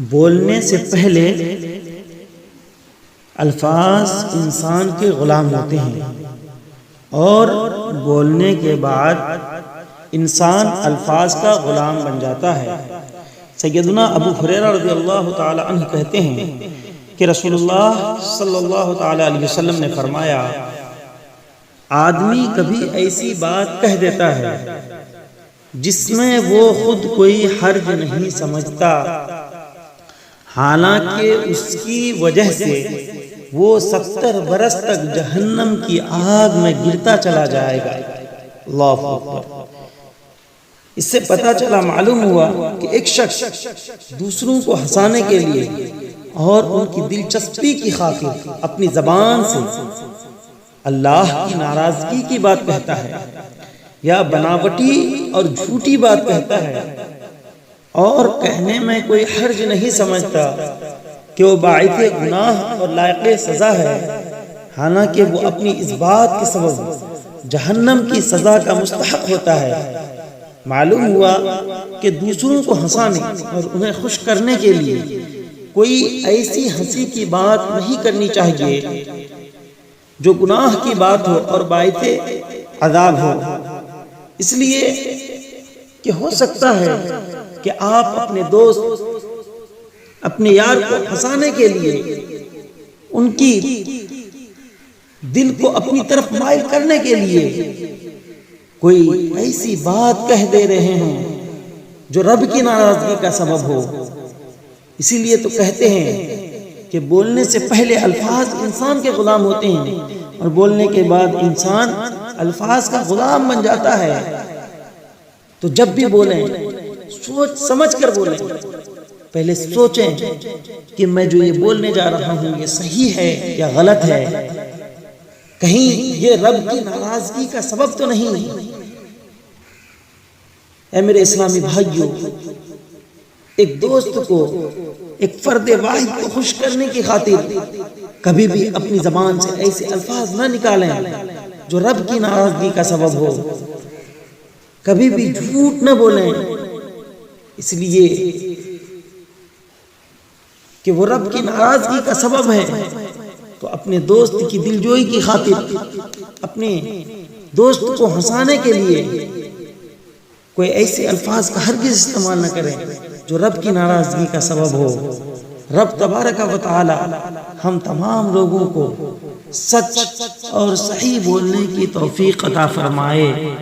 بولنے سے پہلے الفاظ انسان کے غلام ہوتے ہیں اور بولنے کے بعد انسان الفاظ کا غلام بن جاتا ہے۔ سیدنا ابو ہریرہ رضی اللہ تعالی عنہ کہتے ہیں کہ رسول اللہ صلی اللہ تعالی علیہ وسلم نے فرمایا، آدمی کبھی ایسی بات کہہ دیتا ہے جس میں وہ خود کوئی حرج نہیں سمجھتا، حالانکہ اس کی وجہ سے وہ 70 برس تک جہنم کی آگ میں گرتا چلا جائے گا۔ اللہ اکبر۔ اس سے پتہ چلا، معلوم ہوا کہ ایک شخص دوسروں کو ہنسانے کے لیے اور ان کی دلچسپی کی خاطر اپنی زبان سے اللہ کی ناراضگی کی بات کہتا ہے یا بناوٹی اور جھوٹی بات کہتا ہے اور کہنے میں کوئی حرج نہیں سمجھتا کہ وہ باعث گناہ اور لائق سزا ہے، حالانکہ وہ اپنی اس بات کے سبب جہنم کی سزا کا مستحق ہوتا ہے۔ معلوم ہوا کہ دوسروں کو ہنسانے اور انہیں خوش کرنے کے لیے کوئی ایسی ہنسی کی بات نہیں کرنی چاہیے جو گناہ کی بات ہو اور باعث عذاب ہو، اس لیے کہ ہو سکتا ہے کہ آپ اپنے دوست، اپنے یار کو ہنسانے کے لیے ان کی دل کو اپنی طرف مائل کرنے کے لیے کوئی ایسی بات کہہ دے رہے ہیں جو رب کی ناراضگی کا سبب ہو۔ اسی لیے تو کہتے ہیں کہ بولنے سے پہلے الفاظ انسان کے غلام ہوتے ہیں اور بولنے کے بعد انسان الفاظ کا غلام بن جاتا ہے۔ تو جب بھی بولیں سوچ سمجھ کر بولیں، پہلے سوچیں کہ میں جو یہ بولنے جا رہا ہوں یہ صحیح ہے یا غلط ہے، کہیں یہ رب کی ناراضگی کا سبب تو نہیں۔ اے میرے اسلامی بھائیوں، ایک دوست کو، ایک فرد واحد کو خوش کرنے کی خاطر کبھی بھی اپنی زبان سے ایسے الفاظ نہ نکالیں جو رب کی ناراضگی کا سبب ہو، کبھی بھی جھوٹ نہ بولیں، اس لیے کہ وہ رب کی ناراضگی کا سبب ہے۔ تو اپنے دوست کی دلجوئی کی خاطر اپنے دوست کو ہنسانے کے لیے کوئی ایسے الفاظ کا ہرگز استعمال نہ کریں جو رب کی ناراضگی کا سبب ہو۔ رب تبارک و تعالی ہم تمام لوگوں کو سچ اور صحیح بولنے کی توفیق عطا فرمائے۔